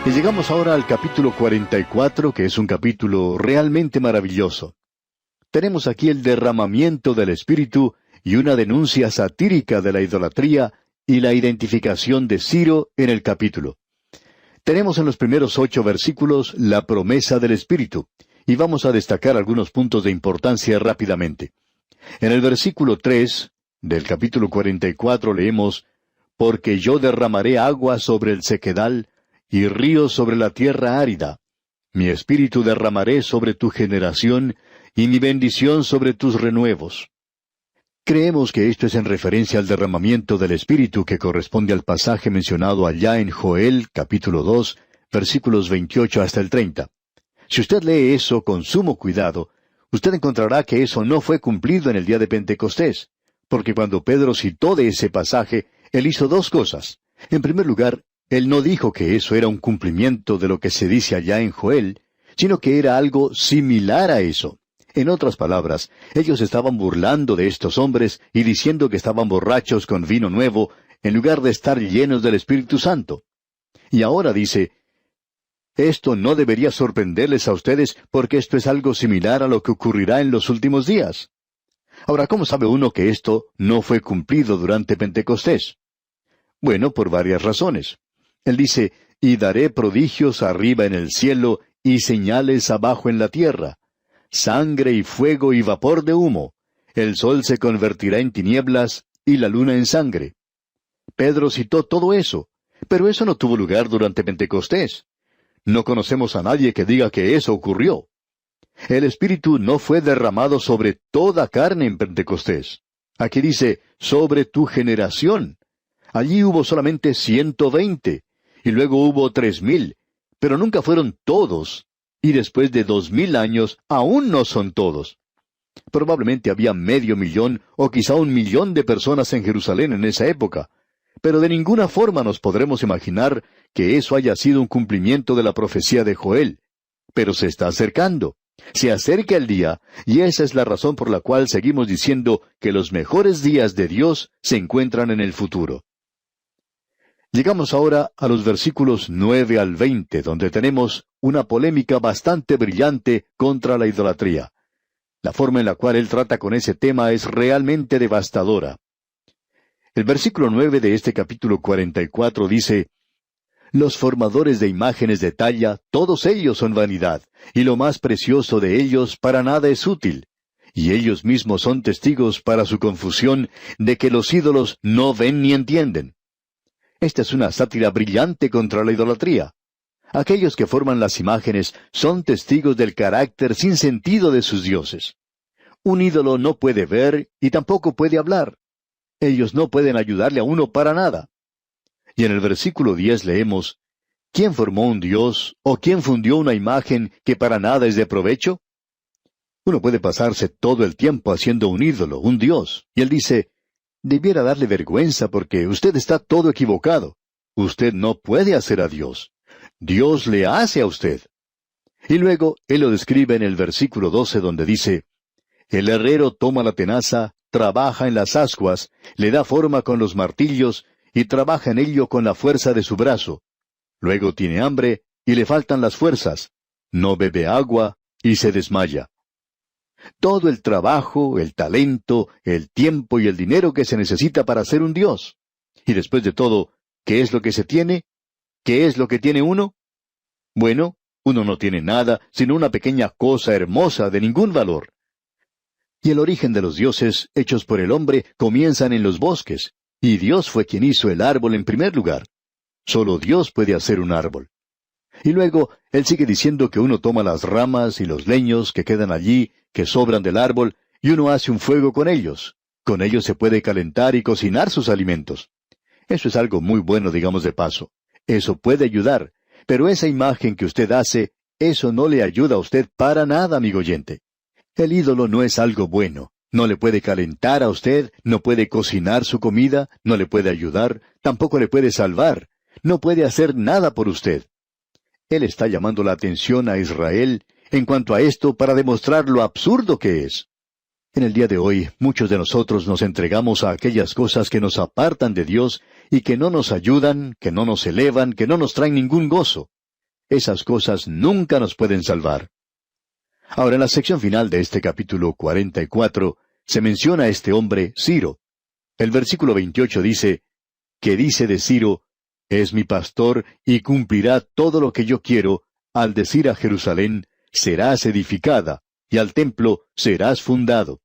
Y llegamos ahora al capítulo 44, que es un capítulo realmente maravilloso. Tenemos aquí el derramamiento del Espíritu y una denuncia satírica de la idolatría y la identificación de Ciro en el capítulo. Tenemos en los primeros 8 versículos la promesa del Espíritu, y vamos a destacar algunos puntos de importancia rápidamente. En el versículo 3 del capítulo 44 leemos: «Porque yo derramaré agua sobre el sequedal, y ríos sobre la tierra árida. Mi espíritu derramaré sobre tu generación, y mi bendición sobre tus renuevos». Creemos que esto es en referencia al derramamiento del Espíritu que corresponde al pasaje mencionado allá en Joel, capítulo 2, versículos 28 hasta el 30. Si usted lee eso con sumo cuidado, usted encontrará que eso no fue cumplido en el día de Pentecostés, porque cuando Pedro citó de ese pasaje, él hizo 2 cosas. En primer lugar, él no dijo que eso era un cumplimiento de lo que se dice allá en Joel, sino que era algo similar a eso. En otras palabras, ellos estaban burlando de estos hombres y diciendo que estaban borrachos con vino nuevo, en lugar de estar llenos del Espíritu Santo. Y ahora dice: esto no debería sorprenderles a ustedes, porque esto es algo similar a lo que ocurrirá en los últimos días. Ahora, ¿cómo sabe uno que esto no fue cumplido durante Pentecostés? Bueno, por varias razones. Él dice: «Y daré prodigios arriba en el cielo, y señales abajo en la tierra, sangre y fuego y vapor de humo. El sol se convertirá en tinieblas, y la luna en sangre». Pedro citó todo eso, pero eso no tuvo lugar durante Pentecostés. No conocemos a nadie que diga que eso ocurrió. El Espíritu no fue derramado sobre toda carne en Pentecostés. Aquí dice: «sobre tu generación». Allí hubo solamente 120, y luego hubo 3,000, pero nunca fueron todos, y después de 2,000 años aún no son todos. Probablemente había 500,000 o quizá 1,000,000 de personas en Jerusalén en esa época, pero de ninguna forma nos podremos imaginar que eso haya sido un cumplimiento de la profecía de Joel. Pero se está acercando. Se acerca el día, y esa es la razón por la cual seguimos diciendo que los mejores días de Dios se encuentran en el futuro. Llegamos ahora a los versículos 9 al 20, donde tenemos una polémica bastante brillante contra la idolatría. La forma en la cual él trata con ese tema es realmente devastadora. El versículo 9 de este capítulo 44 dice: «Los formadores de imágenes de talla, todos ellos son vanidad, y lo más precioso de ellos para nada es útil. Y ellos mismos son testigos para su confusión de que los ídolos no ven ni entienden». Esta es una sátira brillante contra la idolatría. Aquellos que forman las imágenes son testigos del carácter sin sentido de sus dioses. Un ídolo no puede ver y tampoco puede hablar. Ellos no pueden ayudarle a uno para nada. Y en el versículo 10 leemos: «¿Quién formó un dios, o quién fundió una imagen que para nada es de provecho?». Uno puede pasarse todo el tiempo haciendo un ídolo, un dios, y él dice: «Debiera darle vergüenza porque usted está todo equivocado. Usted no puede hacer a Dios. Dios le hace a usted». Y luego él lo describe en el versículo 12 donde dice: «El herrero toma la tenaza, trabaja en las ascuas, le da forma con los martillos, y trabaja en ello con la fuerza de su brazo. Luego tiene hambre, y le faltan las fuerzas. No bebe agua, y se desmaya». Todo el trabajo, el talento, el tiempo y el dinero que se necesita para ser un dios. Y después de todo, ¿qué es lo que se tiene? ¿Qué es lo que tiene uno? Bueno, uno no tiene nada, sino una pequeña cosa hermosa de ningún valor. Y el origen de los dioses, hechos por el hombre, comienzan en los bosques, y Dios fue quien hizo el árbol en primer lugar. Solo Dios puede hacer un árbol. Y luego, él sigue diciendo que uno toma las ramas y los leños que quedan allí, que sobran del árbol, y uno hace un fuego con ellos. Con ellos se puede calentar y cocinar sus alimentos. Eso es algo muy bueno, digamos de paso. Eso puede ayudar, pero esa imagen que usted hace, eso no le ayuda a usted para nada, amigo oyente. El ídolo no es algo bueno. No le puede calentar a usted, no puede cocinar su comida, no le puede ayudar, tampoco le puede salvar, no puede hacer nada por usted. Él está llamando la atención a Israel en cuanto a esto para demostrar lo absurdo que es. En el día de hoy, muchos de nosotros nos entregamos a aquellas cosas que nos apartan de Dios y que no nos ayudan, que no nos elevan, que no nos traen ningún gozo. Esas cosas nunca nos pueden salvar. Ahora, en la sección final de este capítulo 44, se menciona a este hombre, Ciro. El versículo 28 dice, que dice de Ciro, es mi pastor y cumplirá todo lo que yo quiero, al decir a Jerusalén, serás edificada, y al templo serás fundado.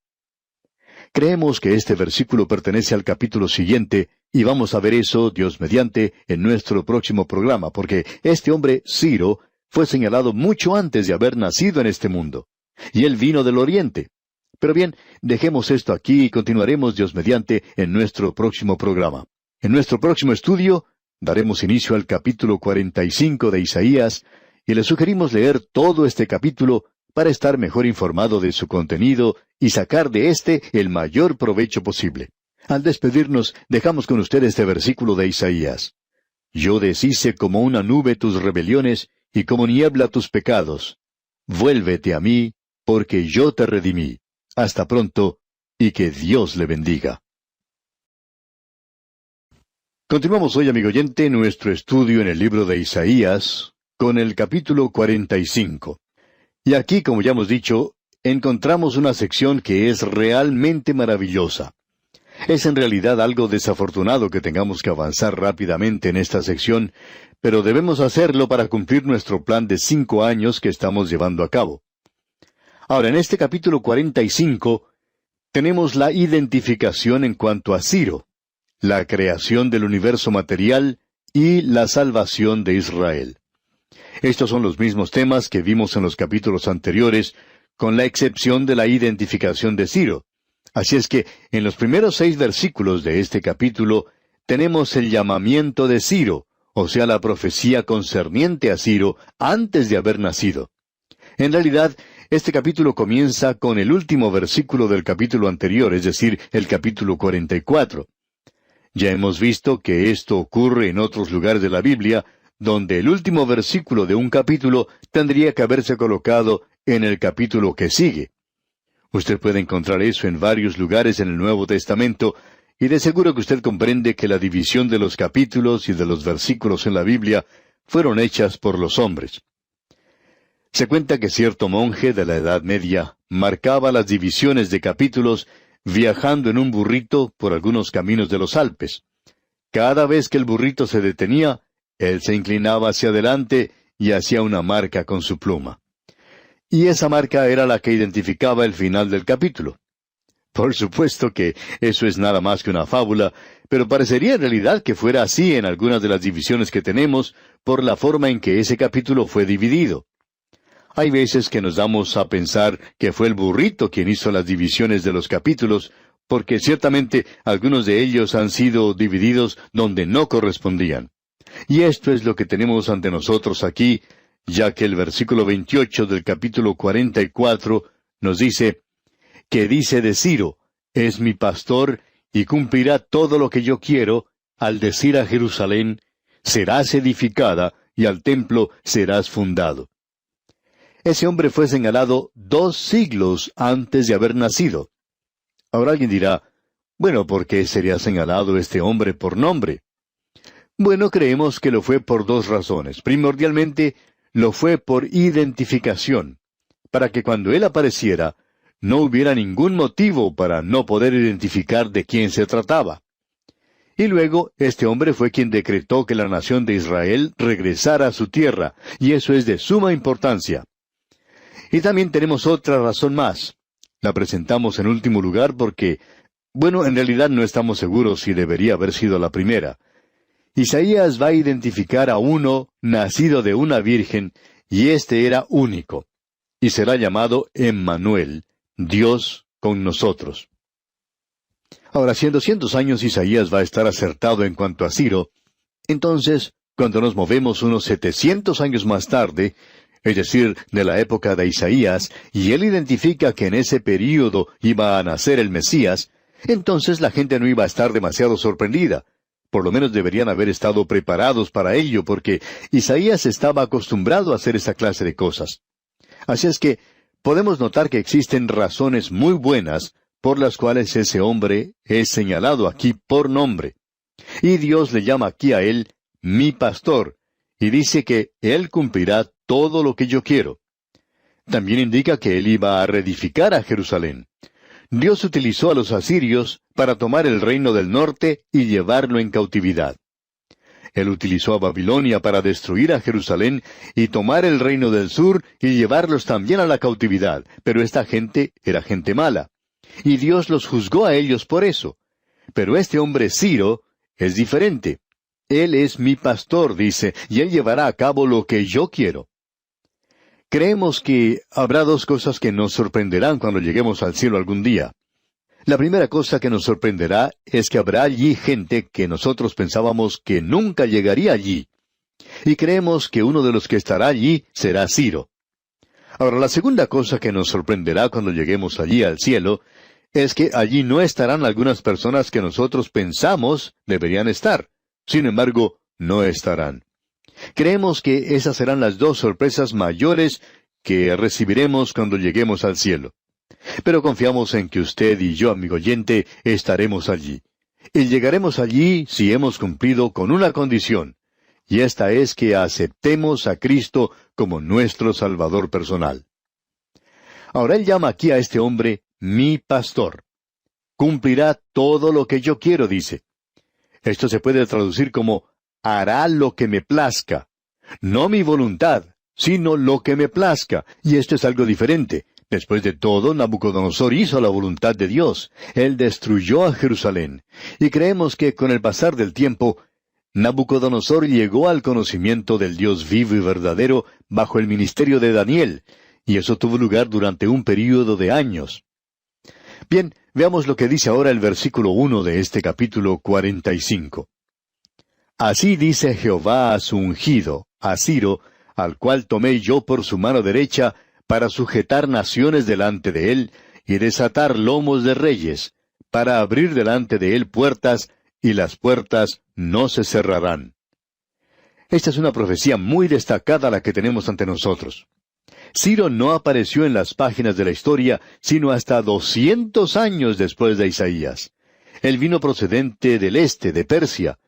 Creemos que este versículo pertenece al capítulo siguiente, y vamos a ver eso, Dios mediante, en nuestro próximo programa, porque este hombre, Ciro, fue señalado mucho antes de haber nacido en este mundo. Y él vino del oriente. Pero bien, dejemos esto aquí y continuaremos, Dios mediante, en nuestro próximo programa. En nuestro próximo estudio, daremos inicio al capítulo 45 de Isaías, y le sugerimos leer todo este capítulo para estar mejor informado de su contenido y sacar de éste el mayor provecho posible. Al despedirnos, dejamos con usted este versículo de Isaías. Yo deshice como una nube tus rebeliones y como niebla tus pecados. Vuélvete a mí, porque yo te redimí. Hasta pronto, y que Dios le bendiga. Continuamos hoy, amigo oyente, nuestro estudio en el libro de Isaías, con el capítulo 45. Y aquí, como ya hemos dicho, encontramos una sección que es realmente maravillosa. Es en realidad algo desafortunado que tengamos que avanzar rápidamente en esta sección, pero debemos hacerlo para cumplir nuestro plan de 5 años que estamos llevando a cabo. Ahora, en este capítulo 45, tenemos la identificación en cuanto a Ciro, la creación del universo material y la salvación de Israel. Estos son los mismos temas que vimos en los capítulos anteriores, con la excepción de la identificación de Ciro. Así es que, en los primeros 6 versículos de este capítulo, tenemos el llamamiento de Ciro, o sea, la profecía concerniente a Ciro antes de haber nacido. En realidad, este capítulo comienza con el último versículo del capítulo anterior, es decir, el capítulo 44. Ya hemos visto que esto ocurre en otros lugares de la Biblia, donde el último versículo de un capítulo tendría que haberse colocado en el capítulo que sigue. Usted puede encontrar eso en varios lugares en el Nuevo Testamento, y de seguro que usted comprende que la división de los capítulos y de los versículos en la Biblia fueron hechas por los hombres. Se cuenta que cierto monje de la Edad Media marcaba las divisiones de capítulos viajando en un burrito por algunos caminos de los Alpes. Cada vez que el burrito se detenía, él se inclinaba hacia adelante y hacía una marca con su pluma. Y esa marca era la que identificaba el final del capítulo. Por supuesto que eso es nada más que una fábula, pero parecería en realidad que fuera así en algunas de las divisiones que tenemos por la forma en que ese capítulo fue dividido. Hay veces que nos damos a pensar que fue el burrito quien hizo las divisiones de los capítulos, porque ciertamente algunos de ellos han sido divididos donde no correspondían. Y esto es lo que tenemos ante nosotros aquí, ya que el versículo 28 del capítulo 44 nos dice, que dice de Ciro, es mi pastor y cumplirá todo lo que yo quiero, al decir a Jerusalén, serás edificada y al templo serás fundado. Ese hombre fue señalado 2 siglos antes de haber nacido. Ahora alguien dirá, bueno, ¿por qué sería señalado este hombre por nombre? Bueno, creemos que lo fue por 2 razones. Primordialmente, lo fue por identificación, para que cuando él apareciera, no hubiera ningún motivo para no poder identificar de quién se trataba. Y luego, este hombre fue quien decretó que la nación de Israel regresara a su tierra, y eso es de suma importancia. Y también tenemos otra razón más. La presentamos en último lugar porque, bueno, en realidad no estamos seguros si debería haber sido la primera. Isaías va a identificar a uno nacido de una virgen, y este era único. Y será llamado Emmanuel, Dios con nosotros. Ahora, si en 200 años Isaías va a estar acertado en cuanto a Ciro, entonces, cuando nos movemos unos 700 años más tarde, es decir, de la época de Isaías, y él identifica que en ese período iba a nacer el Mesías, entonces la gente no iba a estar demasiado sorprendida. Por lo menos deberían haber estado preparados para ello, porque Isaías estaba acostumbrado a hacer esa clase de cosas. Así es que podemos notar que existen razones muy buenas por las cuales ese hombre es señalado aquí por nombre. Y Dios le llama aquí a él, mi pastor, y dice que Él cumplirá todo lo que yo quiero. También indica que Él iba a reedificar a Jerusalén. Dios utilizó a los asirios para tomar el reino del norte y llevarlo en cautividad. Él utilizó a Babilonia para destruir a Jerusalén y tomar el reino del sur y llevarlos también a la cautividad, pero esta gente era gente mala. Y Dios los juzgó a ellos por eso. Pero este hombre Ciro es diferente. Él es mi pastor, dice, y él llevará a cabo lo que yo quiero. Creemos que habrá dos cosas que nos sorprenderán cuando lleguemos al cielo algún día. La primera cosa que nos sorprenderá es que habrá allí gente que nosotros pensábamos que nunca llegaría allí. Y creemos que uno de los que estará allí será Ciro. Ahora, la segunda cosa que nos sorprenderá cuando lleguemos allí al cielo es que allí no estarán algunas personas que nosotros pensamos deberían estar. Sin embargo, no estarán. Creemos que esas serán las dos sorpresas mayores que recibiremos cuando lleguemos al cielo. Pero confiamos en que usted y yo, amigo oyente, estaremos allí. Y llegaremos allí si hemos cumplido con una condición, y esta es que aceptemos a Cristo como nuestro Salvador personal. Ahora él llama aquí a este hombre mi pastor. Cumplirá todo lo que yo quiero, dice. Esto se puede traducir como hará lo que me plazca. No mi voluntad, sino lo que me plazca. Y esto es algo diferente. Después de todo, Nabucodonosor hizo la voluntad de Dios. Él destruyó a Jerusalén. Y creemos que con el pasar del tiempo, Nabucodonosor llegó al conocimiento del Dios vivo y verdadero bajo el ministerio de Daniel, y eso tuvo lugar durante un período de años. Bien, veamos lo que dice ahora el versículo 1 de este capítulo 45. Así dice Jehová a su ungido, a Ciro, al cual tomé yo por su mano derecha, para sujetar naciones delante de él, y desatar lomos de reyes, para abrir delante de él puertas, y las puertas no se cerrarán. Esta es una profecía muy destacada la que tenemos ante nosotros. Ciro no apareció en las páginas de la historia, sino hasta 200 años después de Isaías. Él vino procedente del este, de Persia,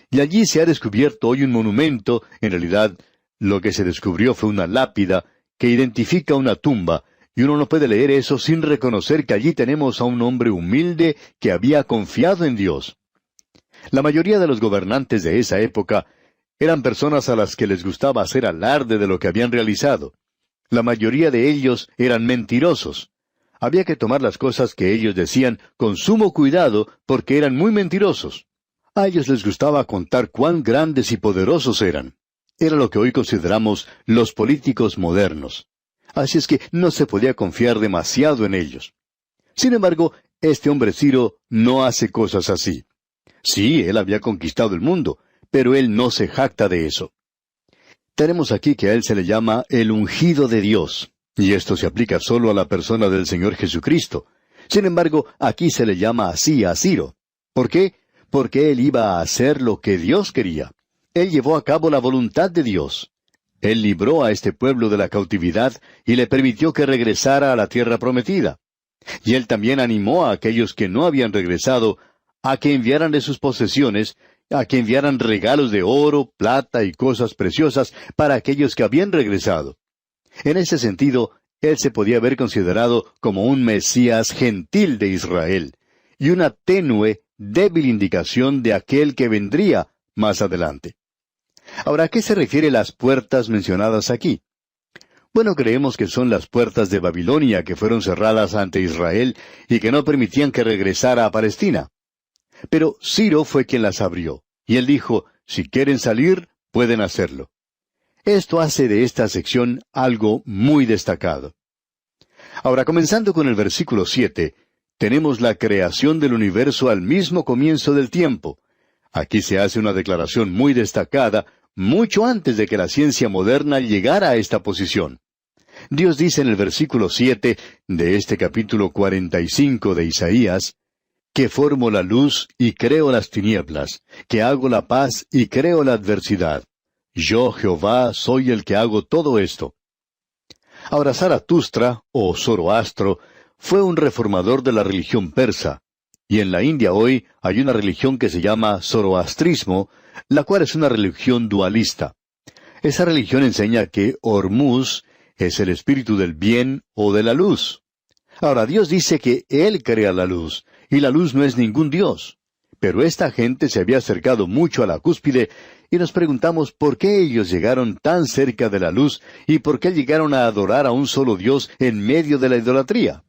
y allí se ha descubierto hoy un monumento. En realidad, lo que se descubrió fue una lápida que identifica una tumba, y uno no puede leer eso sin reconocer que allí tenemos a un hombre humilde que había confiado en Dios. La mayoría de los gobernantes de esa época eran personas a las que les gustaba hacer alarde de lo que habían realizado. La mayoría de ellos eran mentirosos. Había que tomar las cosas que ellos decían con sumo cuidado porque eran muy mentirosos. A ellos les gustaba contar cuán grandes y poderosos eran. Era lo que hoy consideramos los políticos modernos. Así es que no se podía confiar demasiado en ellos. Sin embargo, este hombre Ciro no hace cosas así. Sí, él había conquistado el mundo, pero él no se jacta de eso. Tenemos aquí que a él se le llama el ungido de Dios, y esto se aplica solo a la persona del Señor Jesucristo. Sin embargo, aquí se le llama así a Ciro. ¿Por qué? Porque él iba a hacer lo que Dios quería. Él llevó a cabo la voluntad de Dios. Él libró a este pueblo de la cautividad y le permitió que regresara a la tierra prometida. Y él también animó a aquellos que no habían regresado a que enviaran de sus posesiones, a que enviaran regalos de oro, plata y cosas preciosas para aquellos que habían regresado. En ese sentido, él se podía haber considerado como un Mesías gentil de Israel, y una tenue, débil indicación de aquel que vendría más adelante. Ahora, ¿a qué se refiere las puertas mencionadas aquí? Bueno, creemos que son las puertas de Babilonia que fueron cerradas ante Israel y que no permitían que regresara a Palestina. Pero Ciro fue quien las abrió, y él dijo, si quieren salir, pueden hacerlo. Esto hace de esta sección algo muy destacado. Ahora, comenzando con el versículo 7, tenemos la creación del universo al mismo comienzo del tiempo. Aquí se hace una declaración muy destacada, mucho antes de que la ciencia moderna llegara a esta posición. Dios dice en el versículo 7 de este capítulo 45 de Isaías, que formo la luz y creo las tinieblas, que hago la paz y creo la adversidad. Yo, Jehová, soy el que hago todo esto. Ahora, Zaratustra, o Zoroastro, fue un reformador de la religión persa, y en la India hoy hay una religión que se llama zoroastrismo, la cual es una religión dualista. Esa religión enseña que Hormuz es el espíritu del bien o de la luz. Ahora, Dios dice que Él crea la luz, y la luz no es ningún Dios. Pero esta gente se había acercado mucho a la cúspide, y nos preguntamos por qué ellos llegaron tan cerca de la luz, y por qué llegaron a adorar a un solo Dios en medio de la idolatría.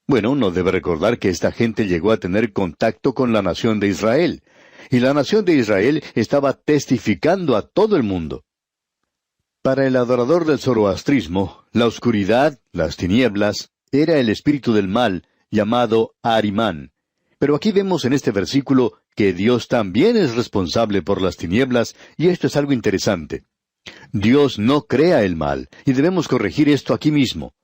Bueno, uno debe recordar que esta gente llegó a tener contacto con la nación de Israel, y la nación de Israel estaba testificando a todo el mundo. Para el adorador del zoroastrismo, la oscuridad, las tinieblas, era el espíritu del mal, llamado Arimán. Pero aquí vemos en este versículo que Dios también es responsable por las tinieblas, y esto es algo interesante. Dios no crea el mal, y debemos corregir esto aquí mismo.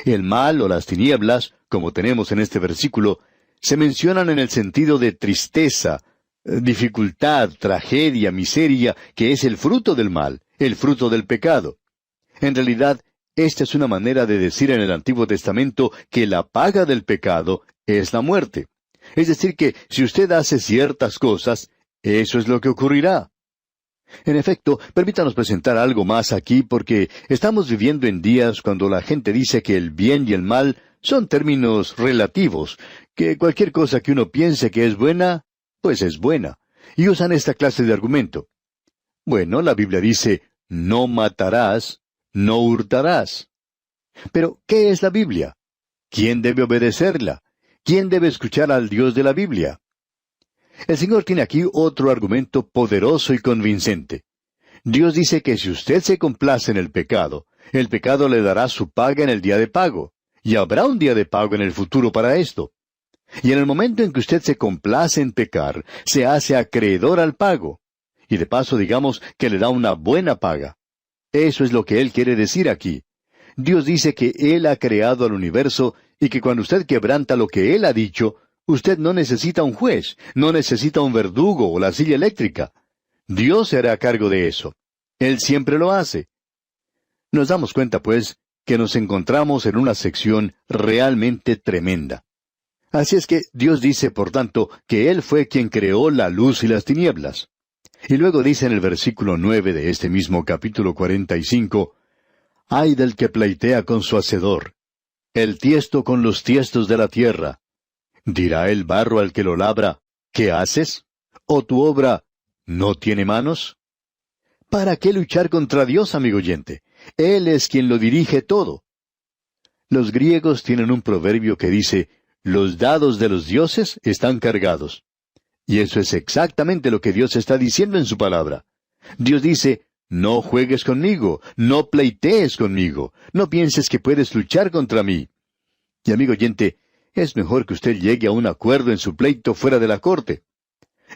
El mal o las tinieblas, como tenemos en este versículo, se mencionan en el sentido de tristeza, dificultad, tragedia, miseria, que es el fruto del mal, el fruto del pecado. En realidad, esta es una manera de decir en el Antiguo Testamento que la paga del pecado es la muerte. Es decir, que si usted hace ciertas cosas, eso es lo que ocurrirá. En efecto, permítanos presentar algo más aquí porque estamos viviendo en días cuando la gente dice que el bien y el mal son términos relativos, que cualquier cosa que uno piense que es buena, pues es buena, y usan esta clase de argumento. Bueno, la Biblia dice, no matarás, no hurtarás. Pero, ¿qué es la Biblia? ¿Quién debe obedecerla? ¿Quién debe escuchar al Dios de la Biblia? El Señor tiene aquí otro argumento poderoso y convincente. Dios dice que si usted se complace en el pecado le dará su paga en el día de pago, y habrá un día de pago en el futuro para esto. Y en el momento en que usted se complace en pecar, se hace acreedor al pago. Y de paso digamos que le da una buena paga. Eso es lo que Él quiere decir aquí. Dios dice que Él ha creado al universo y que cuando usted quebranta lo que Él ha dicho, usted no necesita un juez, no necesita un verdugo o la silla eléctrica. Dios se hará cargo de eso. Él siempre lo hace. Nos damos cuenta, pues, que nos encontramos en una sección realmente tremenda. Así es que Dios dice, por tanto, que Él fue quien creó la luz y las tinieblas. Y luego dice en el versículo 9 de este mismo capítulo 45, «Ay del que pleitea con su hacedor, el tiesto con los tiestos de la tierra. ¿Dirá el barro al que lo labra, ¿qué haces? ¿O tu obra no tiene manos?» ¿Para qué luchar contra Dios, amigo oyente? Él es quien lo dirige todo. Los griegos tienen un proverbio que dice, «Los dados de los dioses están cargados». Y eso es exactamente lo que Dios está diciendo en su palabra. Dios dice, «No juegues conmigo, no pleitees conmigo, no pienses que puedes luchar contra mí». Y amigo oyente, es mejor que usted llegue a un acuerdo en su pleito fuera de la corte.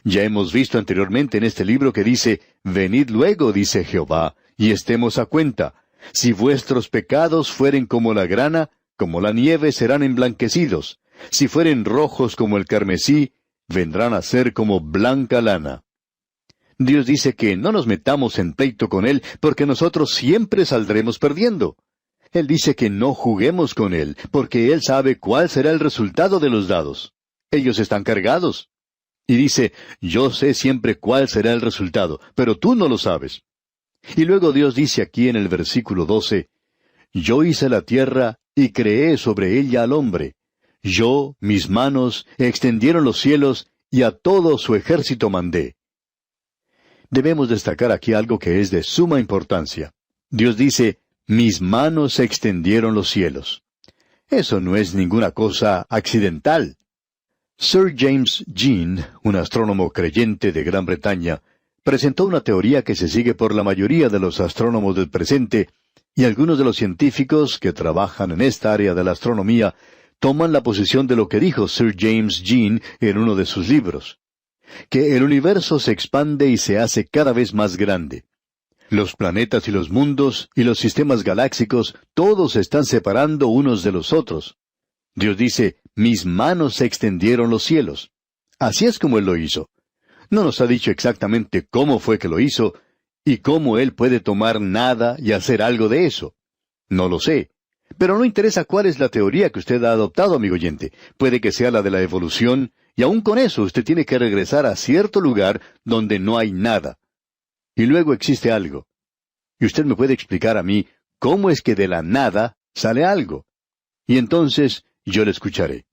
Ya hemos visto anteriormente en este libro que dice, «Venid luego, dice Jehová, y estemos a cuenta. Si vuestros pecados fueren como la grana, como la nieve serán emblanquecidos. Si fueren rojos como el carmesí, vendrán a ser como blanca lana». Dios dice que no nos metamos en pleito con Él, porque nosotros siempre saldremos perdiendo. Él dice que no juguemos con Él, porque Él sabe cuál será el resultado de los dados. Ellos están cargados. Y dice, yo sé siempre cuál será el resultado, pero tú no lo sabes. Y luego Dios dice aquí en el versículo 12, «Yo hice la tierra y creé sobre ella al hombre. Yo, mis manos, extendieron los cielos y a todo su ejército mandé». Debemos destacar aquí algo que es de suma importancia. Dios dice, «Mis manos extendieron los cielos». Eso no es ninguna cosa accidental. Sir James Jean, un astrónomo creyente de Gran Bretaña, presentó una teoría que se sigue por la mayoría de los astrónomos del presente, y algunos de los científicos que trabajan en esta área de la astronomía toman la posición de lo que dijo Sir James Jean en uno de sus libros, que el universo se expande y se hace cada vez más grande. Los planetas y los mundos y los sistemas galácticos todos se están separando unos de los otros. Dios dice, «Mis manos se extendieron los cielos». Así es como Él lo hizo. No nos ha dicho exactamente cómo fue que lo hizo, y cómo Él puede tomar nada y hacer algo de eso. No lo sé. Pero no interesa cuál es la teoría que usted ha adoptado, amigo oyente. Puede que sea la de la evolución, y aun con eso usted tiene que regresar a cierto lugar donde no hay nada. Y luego existe algo. Y usted me puede explicar a mí cómo es que de la nada sale algo. Y entonces yo le escucharé.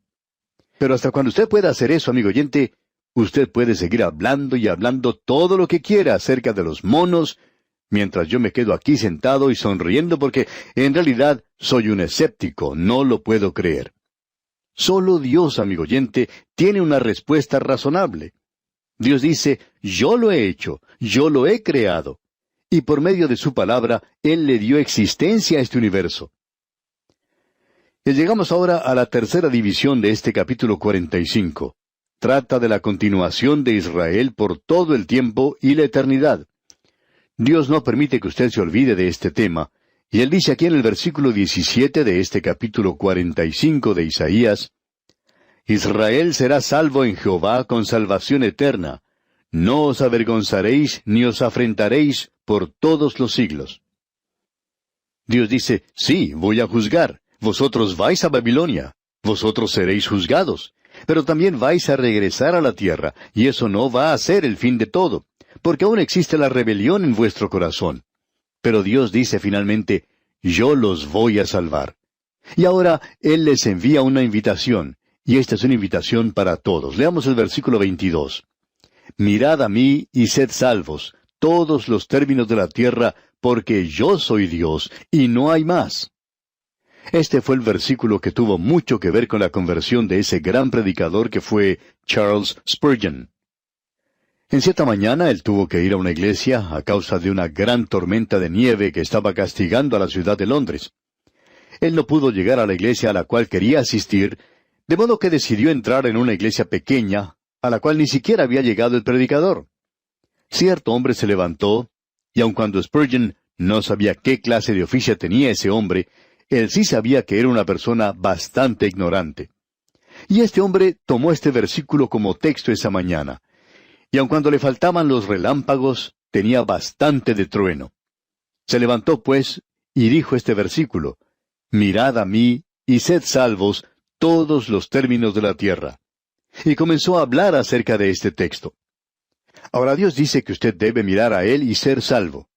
Pero hasta cuando usted pueda hacer eso, amigo oyente, usted puede seguir hablando y hablando todo lo que quiera acerca de los monos, mientras yo me quedo aquí sentado y sonriendo porque en realidad soy un escéptico, no lo puedo creer. Solo Dios, amigo oyente, tiene una respuesta razonable. Dios dice, yo lo he hecho, yo lo he creado. Y por medio de su palabra, Él le dio existencia a este universo. Y llegamos ahora a la tercera división de este capítulo 45. Trata de la continuación de Israel por todo el tiempo y la eternidad. Dios no permite que usted se olvide de este tema, y Él dice aquí en el versículo 17 de este capítulo 45 de Isaías, Israel será salvo en Jehová con salvación eterna. No os avergonzaréis ni os afrentaréis por todos los siglos. Dios dice, sí, voy a juzgar. Vosotros vais a Babilonia. Vosotros seréis juzgados. Pero también vais a regresar a la tierra, y eso no va a ser el fin de todo, porque aún existe la rebelión en vuestro corazón. Pero Dios dice finalmente, yo los voy a salvar. Y ahora Él les envía una invitación, y esta es una invitación para todos. Leamos el versículo 22. Mirad a mí y sed salvos, todos los términos de la tierra, porque yo soy Dios, y no hay más. Este fue el versículo que tuvo mucho que ver con la conversión de ese gran predicador que fue Charles Spurgeon. En cierta mañana él tuvo que ir a una iglesia a causa de una gran tormenta de nieve que estaba castigando a la ciudad de Londres. Él no pudo llegar a la iglesia a la cual quería asistir, de modo que decidió entrar en una iglesia pequeña, a la cual ni siquiera había llegado el predicador. Cierto hombre se levantó, y aun cuando Spurgeon no sabía qué clase de oficio tenía ese hombre, él sí sabía que era una persona bastante ignorante. Y este hombre tomó este versículo como texto esa mañana. Y aun cuando le faltaban los relámpagos, tenía bastante de trueno. Se levantó, pues, y dijo este versículo, Mirad a mí, y sed salvos, todos los términos de la tierra. Y comenzó a hablar acerca de este texto. Ahora Dios dice que usted debe mirar a Él y ser salvo.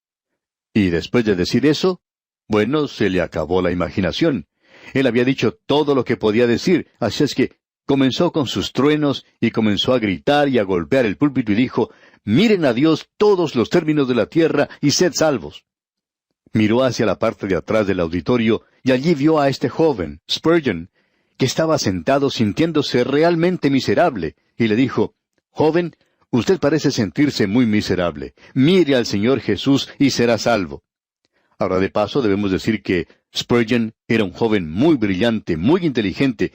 Y después de decir eso, bueno, se le acabó la imaginación. Él había dicho todo lo que podía decir, así es que comenzó con sus truenos y comenzó a gritar y a golpear el púlpito y dijo, miren a Dios todos los términos de la tierra y sed salvos. Miró hacia la parte de atrás del auditorio y allí vio a este joven, Spurgeon, que estaba sentado sintiéndose realmente miserable, y le dijo, joven, usted parece sentirse muy miserable. Mire al Señor Jesús y será salvo. Ahora de paso debemos decir que Spurgeon era un joven muy brillante, muy inteligente,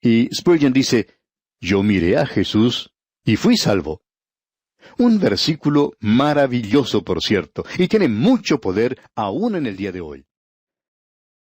y Spurgeon dice, yo miré a Jesús y fui salvo. Un versículo maravilloso, por cierto, y tiene mucho poder aún en el día de hoy.